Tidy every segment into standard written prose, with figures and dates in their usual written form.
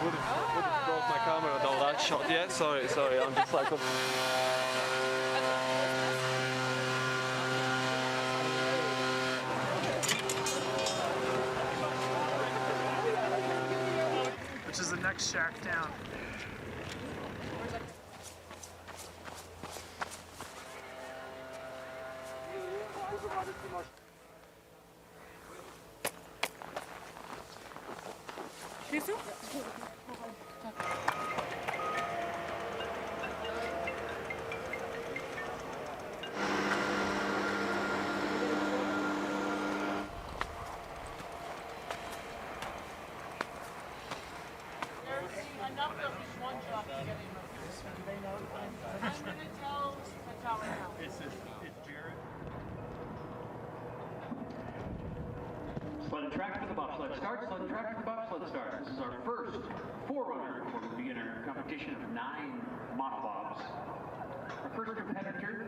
Would have broke my camera with all that shot. Yeah, sorry, I'm just like... Which is the next shack down. Sled track for the bobsled starts. Sled track for the bobsled starts. This is our first forerunner for the beginner competition of 9 MonoBobs. Our first competitor,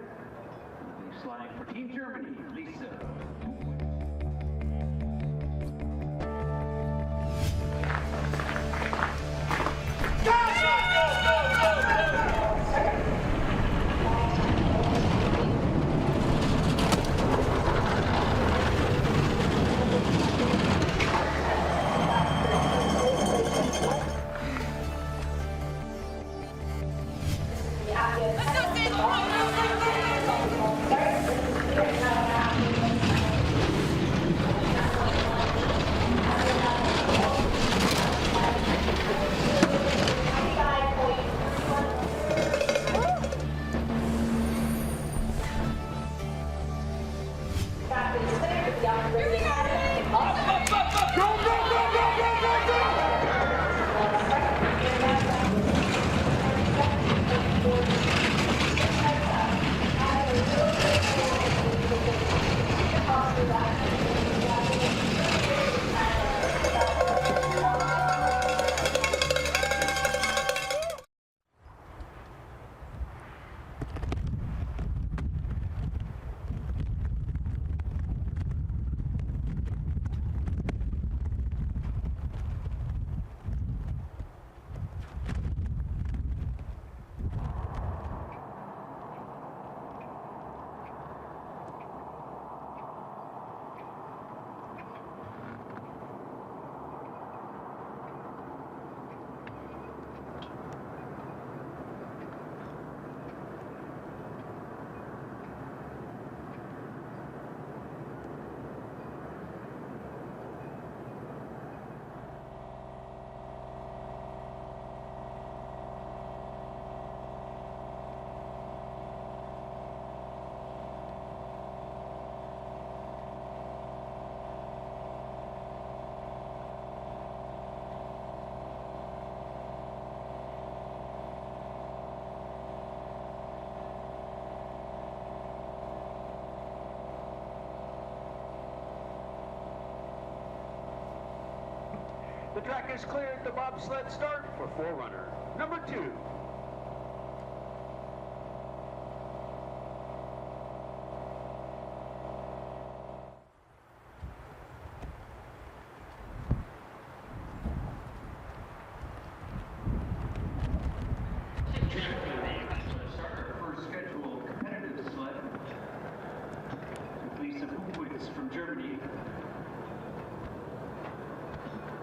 sliding for Team Germany, Lisa. The track is cleared. The bobsled start for forerunner number 2. Buckwitz from Germany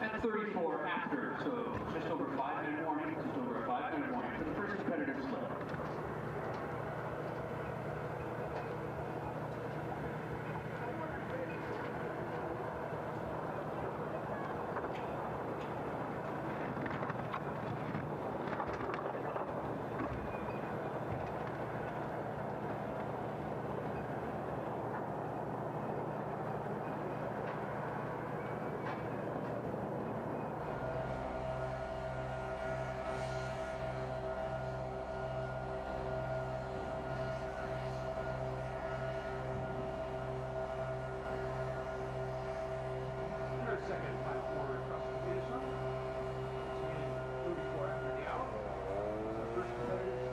at 34 after, so just over 5-minute warning, just over a 5-minute warning for the first competitive sled. Second final quarter across the finish line. Once again, 34 after the hour. Our first competitive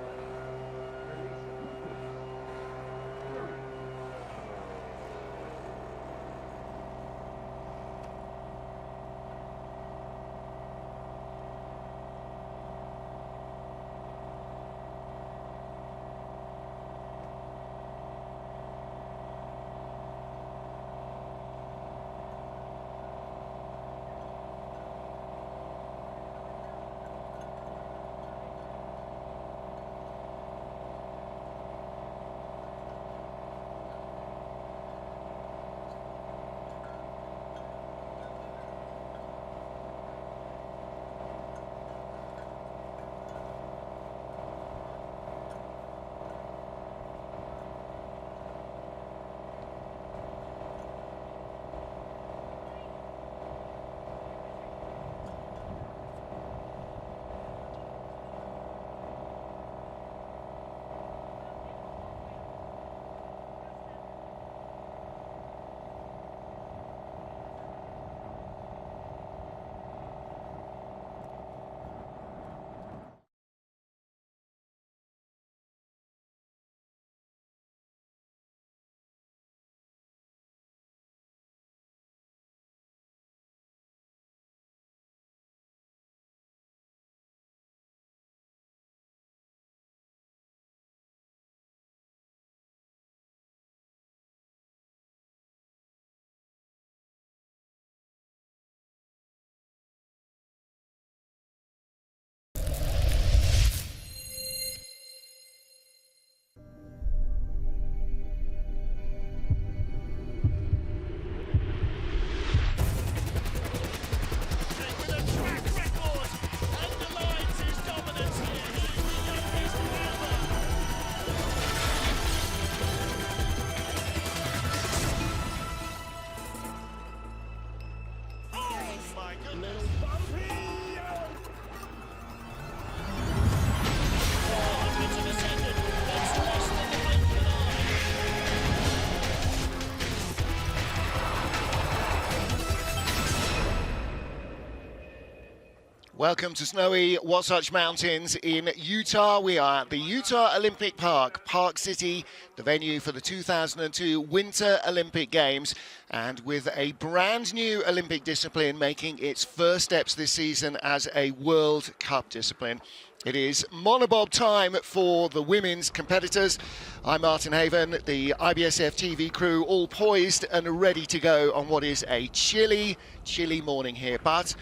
Welcome to snowy Wasatch Mountains in Utah. We are at the Utah Olympic Park, Park City, the venue for the 2002 Winter Olympic Games, and with a brand new Olympic discipline making its first steps this season as a World Cup discipline. It is MonoBob time for the women's competitors. I'm Martin Haven, the IBSF TV crew, all poised and ready to go on what is a chilly, chilly morning here, but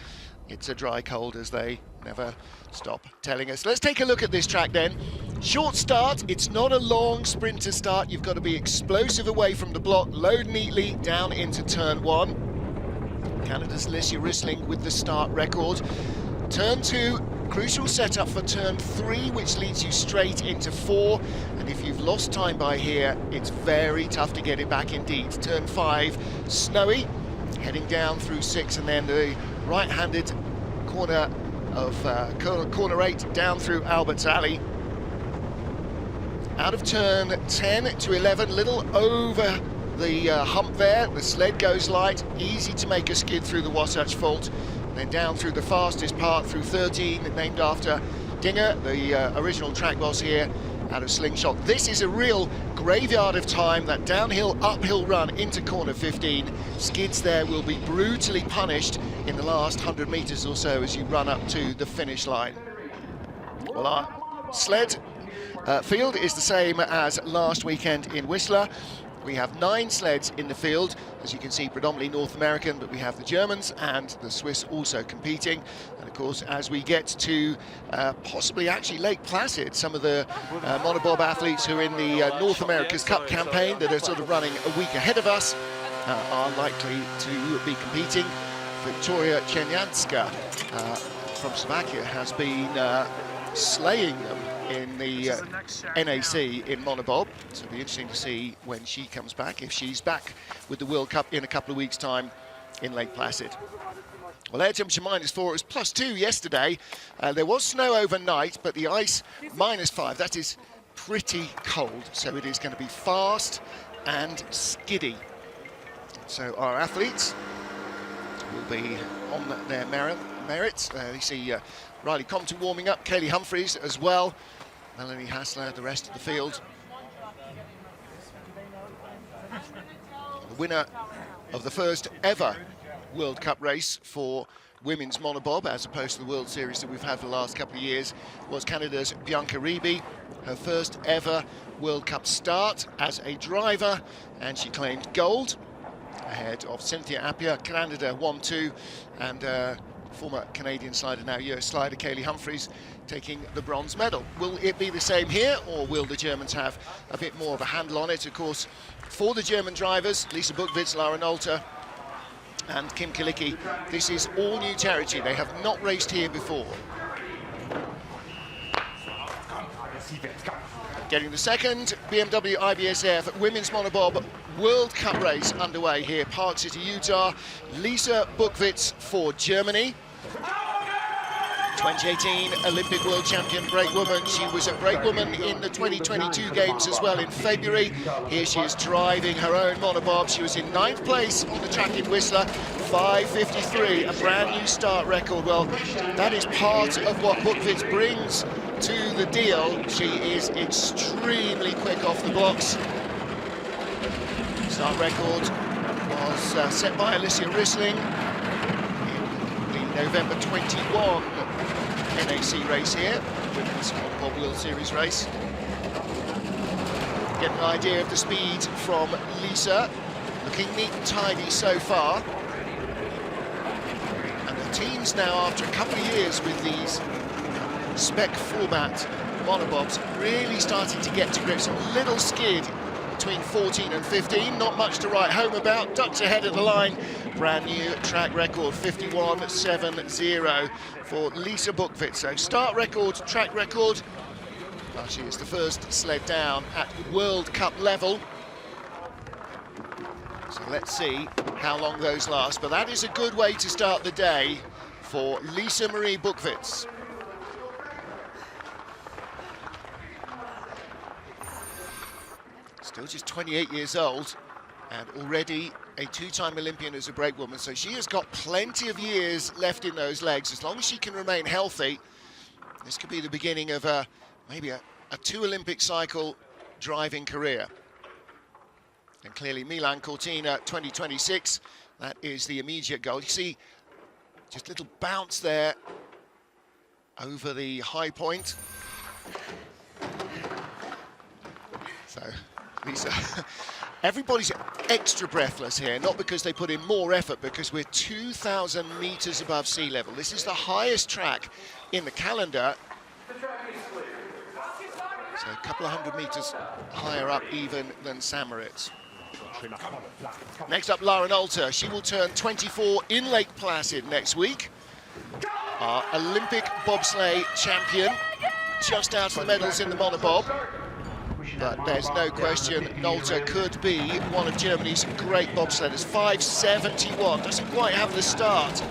it's a dry cold, as they never stop telling us. Let's take a look at this track then. Short start, it's not a long sprinter start. You've got to be explosive away from the block, load neatly down into turn 1. Canada's Alicia Risling with the start record. Turn 2, crucial setup for turn 3, which leads you straight into 4. And if you've lost time by here, it's very tough to get it back indeed. Turn 5, snowy, heading down through 6, and then the right-handed corner of corner 8 down through Albert's Alley. Out of turn 10 to 11, little over the hump there. The sled goes light, easy to make a skid through the Wasatch Fault. then down through the fastest part through 13, named after Dinger, the original track boss here out of Slingshot. This is a real graveyard of time. That downhill, uphill run into corner 15. Skids there will be brutally punished in the last 100 metres or so as you run up to the finish line. Well, our sled field is the same as last weekend in Whistler. We have 9 sleds in the field, as you can see, predominantly North American, but we have the Germans and the Swiss also competing. And of course, as we get to possibly actually Lake Placid, some of the MonoBob athletes who are in the North America's Cup campaign that are sort of running a week ahead of us are likely to be competing. Victoria Chenyanska from Slovakia has been slaying them in the NAC in MonoBob, so it'll be interesting to see when she comes back, if she's back with the World Cup in a couple of weeks' time in Lake Placid. Well, air temperature -4, it was +2 yesterday. There was snow overnight, but the ice -5. That is pretty cold, so it is going to be fast and skiddy. So our athletes will be on their merits. You see Riley Compton warming up, Kaylee Humphries as well, Melanie Hasler, the rest of the field. The winner of the first ever World Cup race for women's monobob, as opposed to the World Series that we've had for the last couple of years, was Canada's Bianca Ribi, her first ever World Cup start as a driver, and she claimed gold ahead of Cynthia Appiah, Canada 1-2, and former Canadian slider, now US slider, Kaylee Humphries, taking the bronze medal. Will it be the same here, or will the Germans have a bit more of a handle on it? Of course, for the German drivers, Lisa Buckwitz, Lara Nolter and Kim Kilicki, this is all new territory. They have not raced here before. Getting the second BMW IBSF Women's Monobob World Cup race underway here, Park City, Utah. Lisa Buckwitz for Germany. 2018 Olympic world champion brakewoman. She was a brakewoman in the 2022 games as well in February. Here she is driving her own monobob. She was in 9th place on the track in Whistler, 5:53, a brand new start record. Well, that is part of what Buckwitz brings to the deal. She is extremely quick off the blocks. Start record was set by Alicia Risling in the November 21 NAC race here, Women's Monobob World Series race. Get an idea of the speed from Lisa, looking neat and tidy so far. And the teams now, after a couple of years with these spec format monobobs, really starting to get to grips. A little skid between 14 and 15, not much to write home about. Ducks ahead of the line, brand new track record, 51.70 for Lisa Buckwitz. So start record, track record. Well, she is the first sled down at World Cup level. So let's see how long those last, but that is a good way to start the day for Lisa Marie Buckwitz. Still just 28 years old and already a 2-time Olympian as a brakewoman, so she has got plenty of years left in those legs. As long as she can remain healthy, this could be the beginning of maybe a 2 Olympic cycle driving career. And clearly Milan Cortina 2026, that is the immediate goal. You see just a little bounce there over the high point. So Lisa, everybody's extra breathless here, not because they put in more effort, because we're 2,000 meters above sea level. This is the highest track in the calendar. So a couple of 100 meters higher up even than Samaritz. Next up, Lara Nolter. She will turn 24 in Lake Placid next week. Our Olympic bobsleigh champion, just out of the medals in the monobob. But there's no question Nolter could be one of Germany's great bobsledders. 5:71, doesn't quite have the start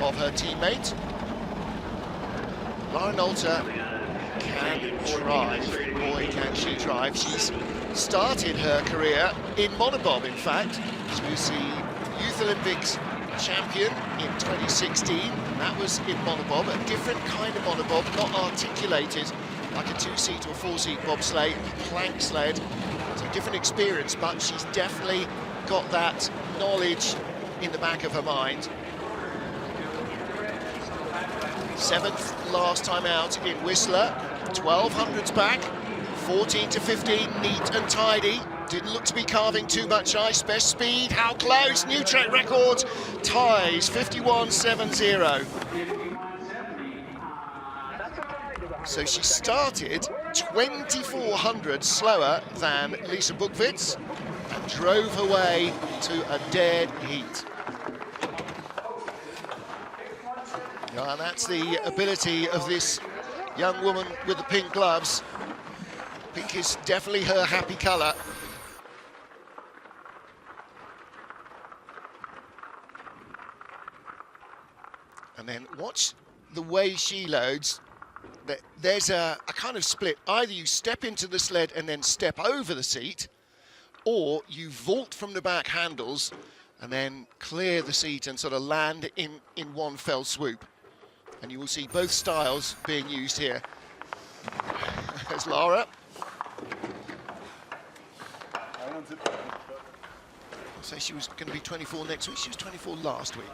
of her teammate. Lara Nolter can drive. Boy, can she drive. She's started her career in monobob, in fact. She was the Youth Olympics champion in 2016. and that was in monobob, a different kind of monobob, not articulated like a 2-seat or 4-seat bobsleigh, plank sled. It's a different experience, but she's definitely got that knowledge in the back of her mind. 7th last time out in Whistler, 1200s back, 14 to 15, neat and tidy. Didn't look to be carving too much ice. Best speed, how close? New track record ties 51.70. So she started 2400 slower than Lisa Buckwitz and drove her way to a dead heat. Yeah, and that's the ability of this young woman with the pink gloves. Pink is definitely her happy colour. And then watch the way she loads. There's a kind of split. Either you step into the sled and then step over the seat, or you vault from the back handles and then clear the seat and sort of land in one fell swoop. And you will see both styles being used here. There's Laura. I'll say she was going to be 24 next week. She was 24 last week.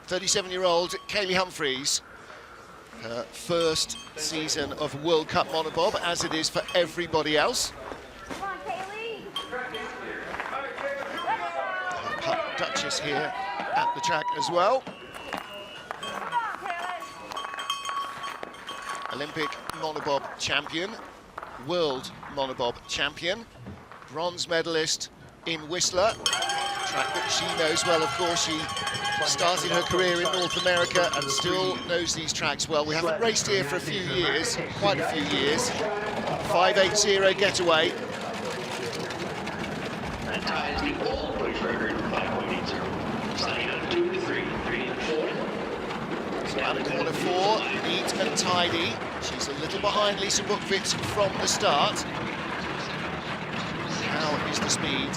37-year-old Kaylee Humphries, her first season of World Cup monobob, as it is for everybody else. Come on, Kaylee. Pup Duchess here at the track as well. Come on, Kaylee. Olympic monobob champion, world monobob champion, bronze medalist in Whistler, track that she knows well. Of course, she started her career in North America and still knows these tracks well. We haven't raced here for a few years, quite a few years. 5.80 getaway. That ties the old place record, 5.80. Starting on 2, 3, 3, and 4. Down at corner 4, neat and tidy. She's a little behind Lisa Buckwitz from the start. How is the speed?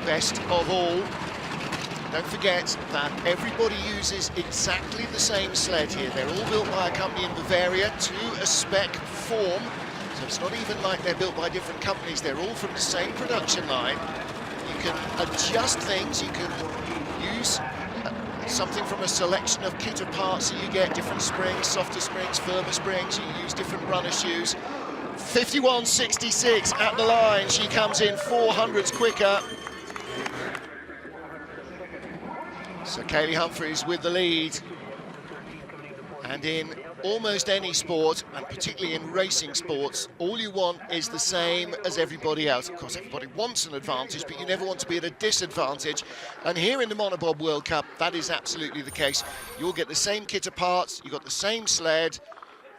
Best of all. Don't forget that everybody uses exactly the same sled here. They're all built by a company in Bavaria to a spec form. So it's not even like they're built by different companies. They're all from the same production line. You can adjust things. You can use something from a selection of kit of parts that you get, different springs, softer springs, firmer springs. You use different runner shoes. 51.66 at the line. She comes in 400s quicker. So Kaylee Humphries with the lead. And in almost any sport, and particularly in racing sports, all you want is the same as everybody else. Of course, everybody wants an advantage, but you never want to be at a disadvantage. And here in the Monobob World Cup, that is absolutely the case. You'll get the same kit of parts, you've got the same sled,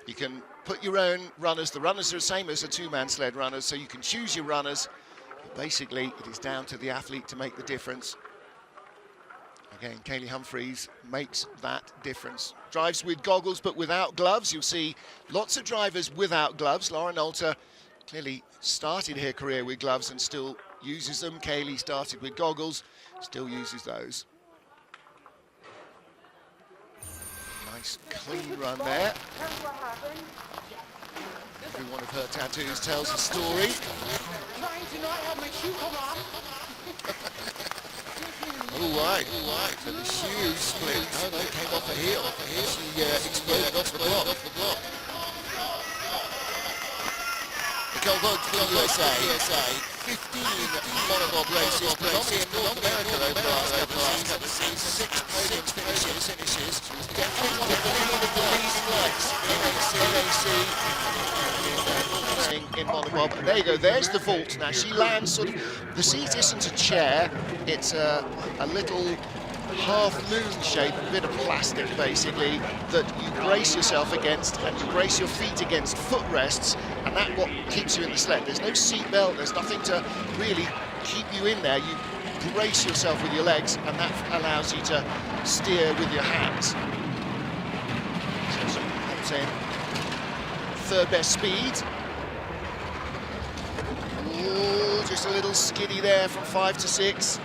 you can put your own runners. The runners are the same as a two-man sled runners, so you can choose your runners. But basically, it is down to the athlete to make the difference. Again, Kaylee Humphries makes that difference. Drives with goggles, but without gloves. You'll see lots of drivers without gloves. Laura Nolte clearly started her career with gloves and still uses them. Kaylee started with goggles, still uses those. Nice, clean run there. Every one of her tattoos tells a story. Trying to not have my shoe come off. All right. So the shoe split. Oh, no, came off her heel. She exploded off the block. Nicole Vogt for the USA. 15 monobob races, predominantly in North America over the last couple of seasons. 6 podium finishes. Definitely one of the lead of the leading lights in monobob. And there you go, there's the vault. Now she lands sort of, the seat isn't a chair, it's a little half-moon shape, a bit of plastic basically, that you brace yourself against, and you brace your feet against footrests, and that's what keeps you in the sled. There's no seat belt, there's nothing to really keep you in there. You brace yourself with your legs, and that allows you to steer with your hands. So she pops in. Third best speed. Ooh, just a little skiddy there from 5 to 6.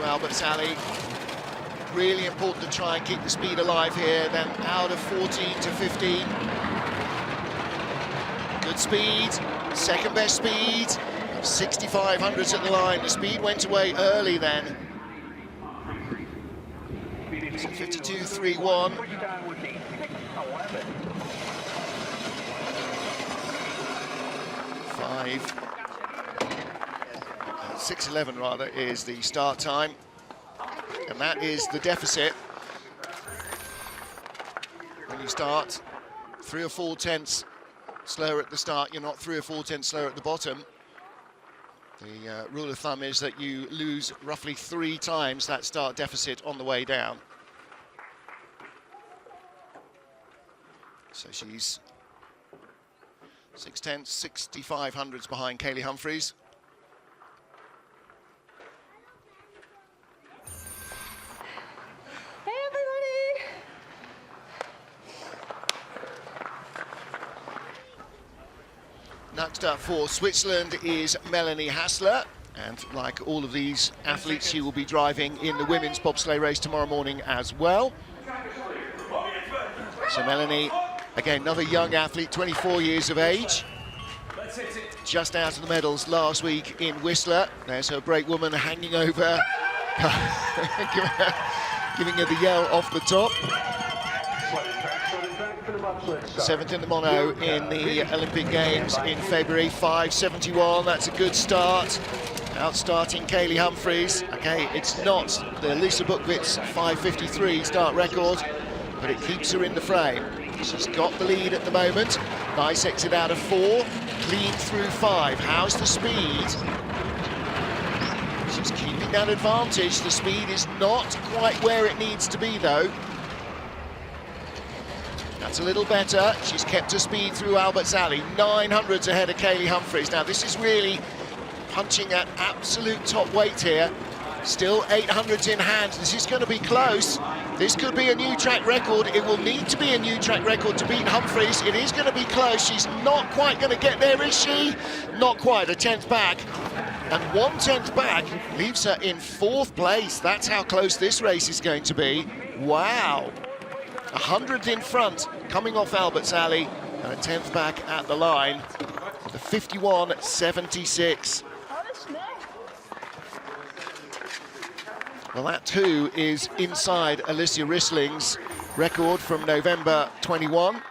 IBSF. Really important to try and keep the speed alive here, then out of 14 to 15. Good speed, second best speed, 6,500s at the line. The speed went away early then. So 52.31. 6:11 rather is the start time, and that is the deficit. When you start 3 or 4 tenths slower at the start, you're not 3 or 4 tenths slower at the bottom. The rule of thumb is that you lose roughly 3 times that start deficit on the way down. So she's 6 tenths, 6,500s behind Kaylee Humphries. Hey, everybody. Next up for Switzerland is Melanie Hasler, and like all of these athletes, she will be driving in the women's bobsleigh race tomorrow morning as well. So Melanie, again, another young athlete, 24 years of age. Just out of the medals last week in Whistler. There's her brake woman hanging over, giving her the yell off the top. 7th in the mono in the Olympic Games in February, 5:71. That's a good start. Outstarting Kaylee Humphries. Okay, it's not the Lisa Buckwitz 5:53 start record, but it keeps her in the frame. She's got the lead at the moment. Nice exit out of 4, clean through 5. How's the speed? She's keeping that advantage. The speed is not quite where it needs to be, though. That's a little better. She's kept her speed through IBSF. 900s ahead of Kaylee Humphries. Now, this is really punching at absolute top weight here. Still 800s in hand. This is going to be close. This could be a new track record. It will need to be a new track record to beat Humphries. It is going to be close. She's not quite going to get there, is she? Not quite. A 10th back. And 1/10 back leaves her in 4th place. That's how close this race is going to be. Wow. 100th in front, coming off IBSF, and a 10th back at the line. The 51.76. Well, that too is inside Alicia Rissling's record from November 21.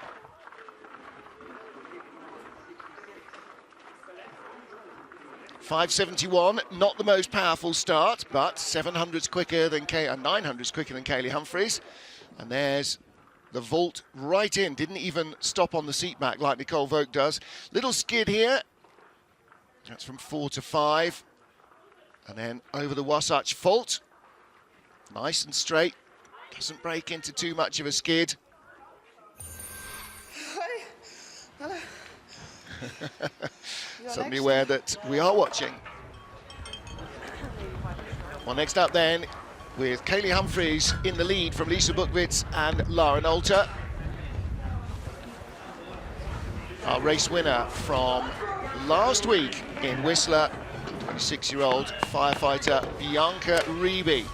.571, not the most powerful start, but 700s quicker than 900s quicker than Kaylee Humphries. And there's the vault right in, didn't even stop on the seat back like Nicole Vogt does. Little skid here. That's from 4 to 5. And then over the Wasatch Fault. Nice and straight, doesn't break into too much of a skid. Suddenly aware that we are watching. Well, next up then, with Kaylee Humphries in the lead from Lisa Buckwitz and Lauren Alter. Our race winner from last week in Whistler, 26-year-old firefighter Bianca Ribi.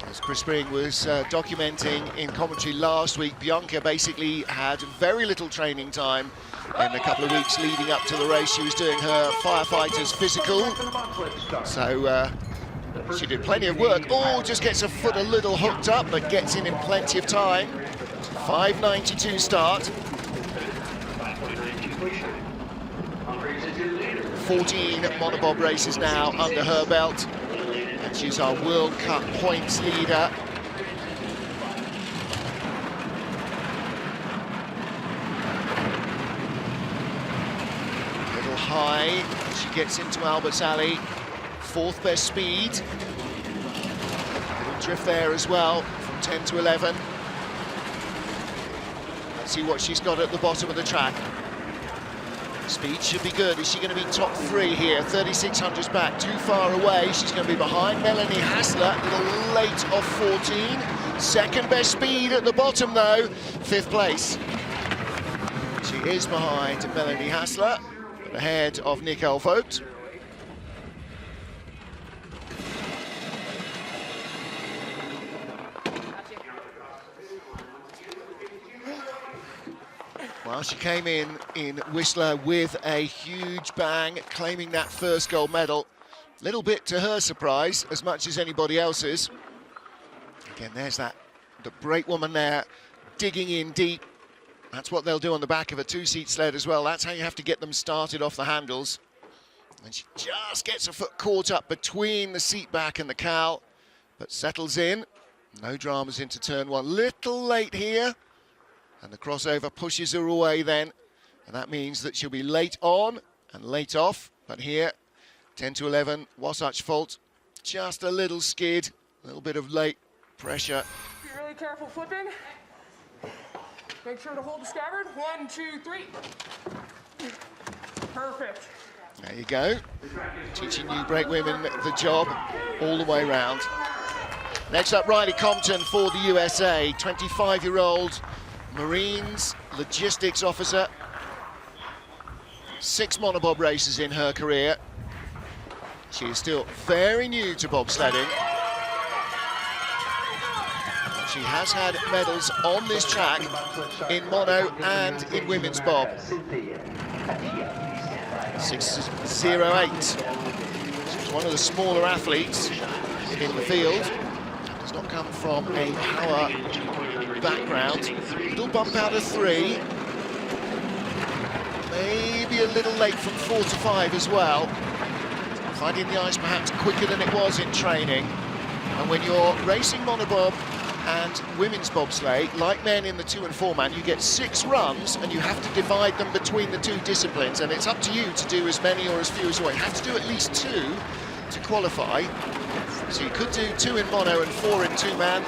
As Chris Spring was documenting in commentary last week, Bianca basically had very little training time in the couple of weeks leading up to the race. She was doing her firefighter's physical, so she did plenty of work. Oh, just gets her foot a little hooked up, but gets in plenty of time. 5:92 start. 14 MonoBob races now under her belt. And she's our World Cup points leader. A little high, she gets into IBSF. 4th best speed. Little drift there as well, from 10 to 11. Let's see what she's got at the bottom of the track. Speed should be good. Is she going to be top 3 here? 3,600s back, too far away. She's going to be behind Melanie Hasler, a little late off 14. 2nd best speed at the bottom though, 5th place. She is behind Melanie Hasler, but ahead of Nicole Vogt. Well, she came in Whistler with a huge bang, claiming that first gold medal. Little bit to her surprise, as much as anybody else's. Again, there's the brakewoman there, digging in deep. That's what they'll do on the back of a two-seat sled as well. That's how you have to get them started off the handles. And she just gets her foot caught up between the seat back and the cowl, but settles in. No dramas into turn one. Little late here. And the crossover pushes her away then. And that means that she'll be late on and late off. But here, 10 to 11, Wasatch fault. Just a little skid, a little bit of late pressure. Be really careful flipping. Make sure to hold the scabbard. 1, 2, 3. Perfect. There you go. Teaching new brake women the job all the way round. Next up, Riley Compton for the USA, 25-year-old Marines logistics officer. 6 monobob races in her career. She is still very new to bobsledding. But she has had medals on this track in mono and in women's bob. 6.08. She's one of the smaller athletes in the field. Does not come from a power background. Little bump out of 3. Maybe a little late from 4 to 5 as well. Finding the ice perhaps quicker than it was in training. And when you're racing monobob and women's bobsleigh, like men in the 2 and 4 man, you get 6 runs and you have to divide them between the 2 disciplines, and it's up to you to do as many or as few as you want. You have to do at least 2 to qualify. So you could do 2 in mono and 4 in 2 man,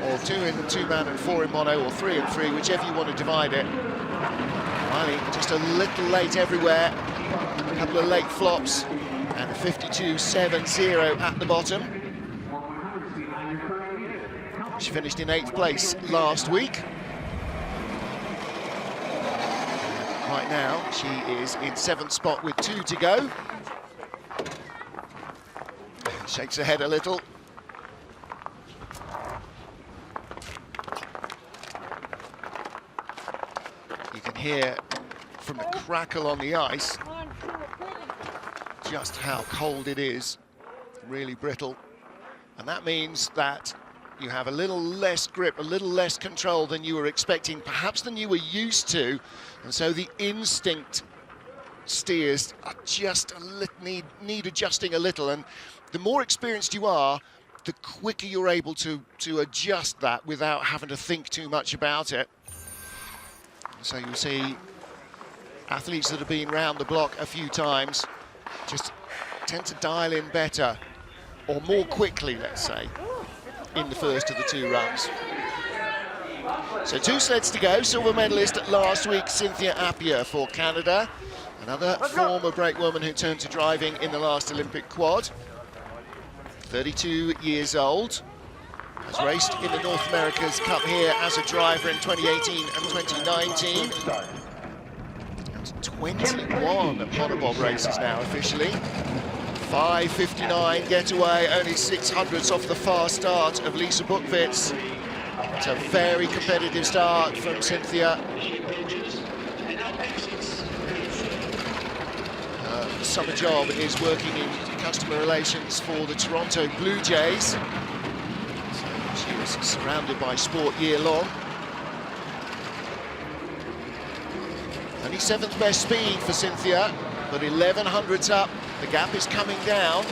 or 2 in 2 man and 4 in mono, or 3 in 3, whichever you want to divide it. Riley just a little late everywhere, a couple of late flops, and a 52.70 at the bottom. She finished in 8th place last week. Right now, she is in 7th spot with 2 to go. Shakes her head a little. You can hear from the crackle on the ice just how cold it is, really brittle. And that means that you have a little less grip, a little less control than you were expecting, perhaps than you were used to. And so the instinct steers are just need adjusting a little. And the more experienced you are, the quicker you're able to adjust that without having to think too much about it. So you'll see athletes that have been round the block a few times just tend to dial in better, or more quickly, let's say, in the first of the 2 runs. So 2 sleds to go. Silver medalist last week, Cynthia Appiah for Canada. Another former brakewoman who turned to driving in the last Olympic quad. 32 years old. Has raced in the North America's Cup here as a driver in 2018 and 2019. And 21 monobob races now officially. 5.59 getaway, only 600ths off the fast start of Lisa Buckwitz. It's a very competitive start from Cynthia. Her summer job is working in customer relations for the Toronto Blue Jays. So she was surrounded by sport year long. Only 7th best speed for Cynthia, but 1100ths up. The gap is coming down.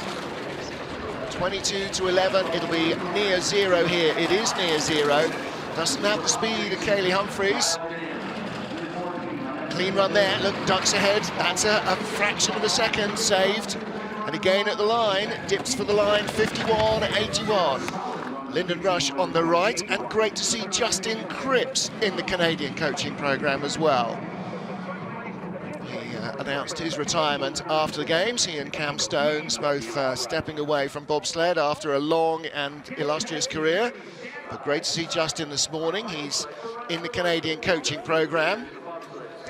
22 to 11, it'll be near 0 here. It is near 0. Doesn't have the speed of Kaylee Humphries. Clean run there, look, ducks ahead. That's a fraction of a second saved. And again at the line, dips for the line, 51.81. Lyndon Rush on the right, and great to see Justin Cripps in the Canadian coaching program as well. Announced his retirement after the games. He and Cam Stones both stepping away from bobsled after a long and illustrious career. But great to see Justin this morning. He's in the Canadian coaching program.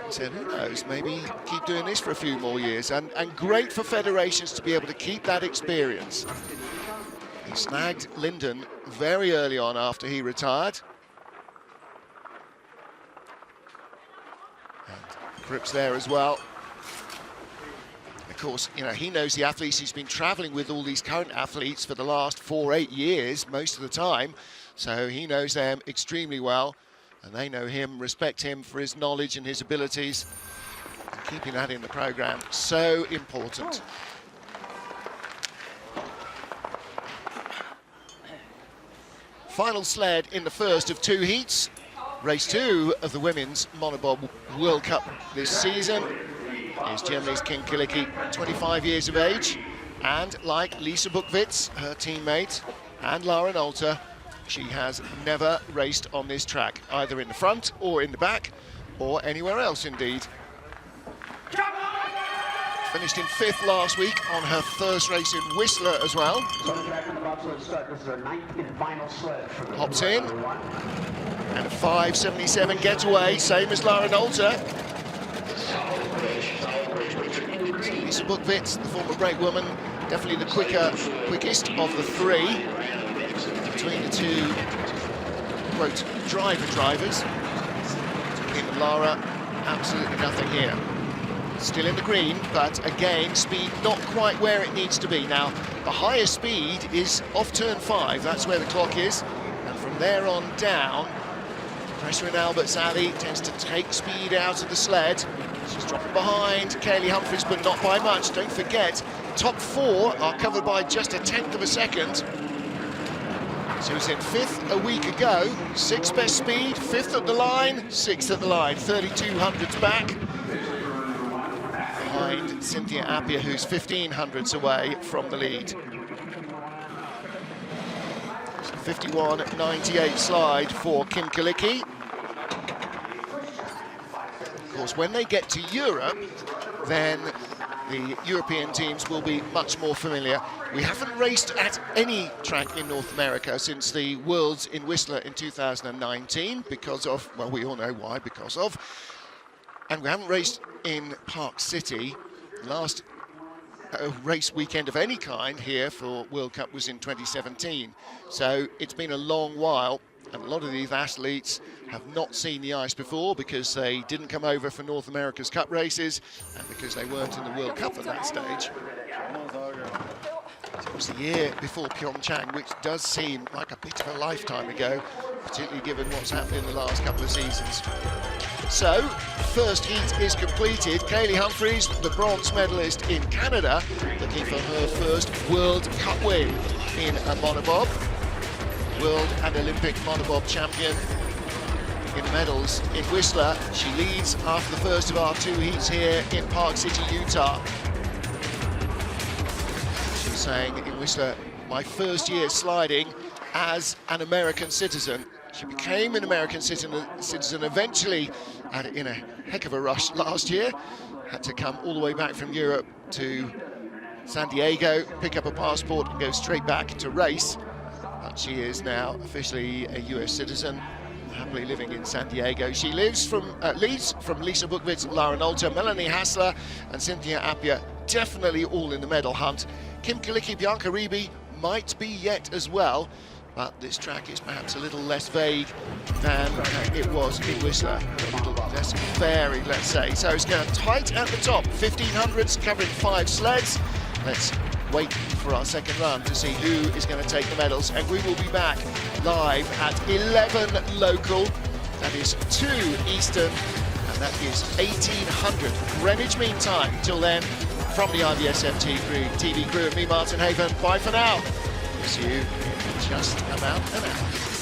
He said, who knows, maybe keep doing this for a few more years. And great for federations to be able to keep that experience. He snagged Lyndon very early on after he retired. And Cripps there as well. Of course, you know, he knows the athletes. He's been traveling with all these current athletes for the last 4-8 years, most of the time. So he knows them extremely well, and they know him, respect him for his knowledge and his abilities. And keeping that in the program, so important. Final sled in the first of 2 heats. Race 2 of the Women's MonoBob World Cup this season is Germany's Kaylee, 25 years of age, and like Lisa Buckwitz, her teammate, and Lara Nolter, she has never raced on this track, either in the front or in the back, or anywhere else indeed. Finished in 5th last week on her first race in Whistler as well. Hops in, and a 5.77 getaway, same as Lara Nolter. Lisa Buckwitz, the former brakewoman, definitely the quickest of the 3 between the 2, quote, drivers. In Lara, absolutely nothing here. Still in the green, but again, speed not quite where it needs to be. Now, the highest speed is off turn 5, that's where the clock is, and from there on down, pressure in Albert's alley tends to take speed out of the sled. She's dropping behind Kaylee Humphries, but not by much. Don't forget, top 4 are covered by just a 1/10 of a second. She was in 5th a week ago, 6th best speed, 5th at the line, 6th at the line, 32 hundredths back. Behind Cynthia Appiah, who's 15 hundredths away from the lead. 51.98 slide for Kaylee. Of course, when they get to Europe, then the European teams will be much more familiar. We haven't raced at any track in North America since the Worlds in Whistler in 2019 because of, well, we all know why, because of. And we haven't raced in Park City. Last race weekend of any kind here for World Cup was in 2017. So it's been a long while, and a lot of these athletes have not seen the ice before because they didn't come over for North America's Cup races and because they weren't in the World Cup at that stage. It was the year before Pyeongchang, which does seem like a bit of a lifetime ago, particularly given what's happened in the last couple of seasons. So, first heat is completed. Kaylee Humphries, the bronze medalist in Canada, looking for her first World Cup win in a monobob. World and Olympic monobob champion in medals in Whistler. She leads after the first of our 2 heats here in Park City, Utah. She was saying in Whistler, my first year sliding as an American citizen. She became an American citizen eventually, in a heck of a rush last year. Had to come all the way back from Europe to San Diego, pick up a passport and go straight back to race. But she is now officially a US citizen, happily living in San Diego. She leads from Lisa Buckwitz, Lara Nolter, Melanie Hasler and Cynthia Appiah, definitely all in the medal hunt. Kaylee, Bianca Ribi might be yet as well, but this track is perhaps a little less vague than it was in Whistler. A little less varied, let's say. So it's going tight at the top, 1500s covering 5 sleds. Let's wait for our second run to see who is going to take the medals, and we will be back live at 11 local, that is 2 Eastern, and that is 1800 Greenwich Mean Time. Till then, from the IBSF TV crew and me, Martin Haven, bye for now. See you in just about an hour.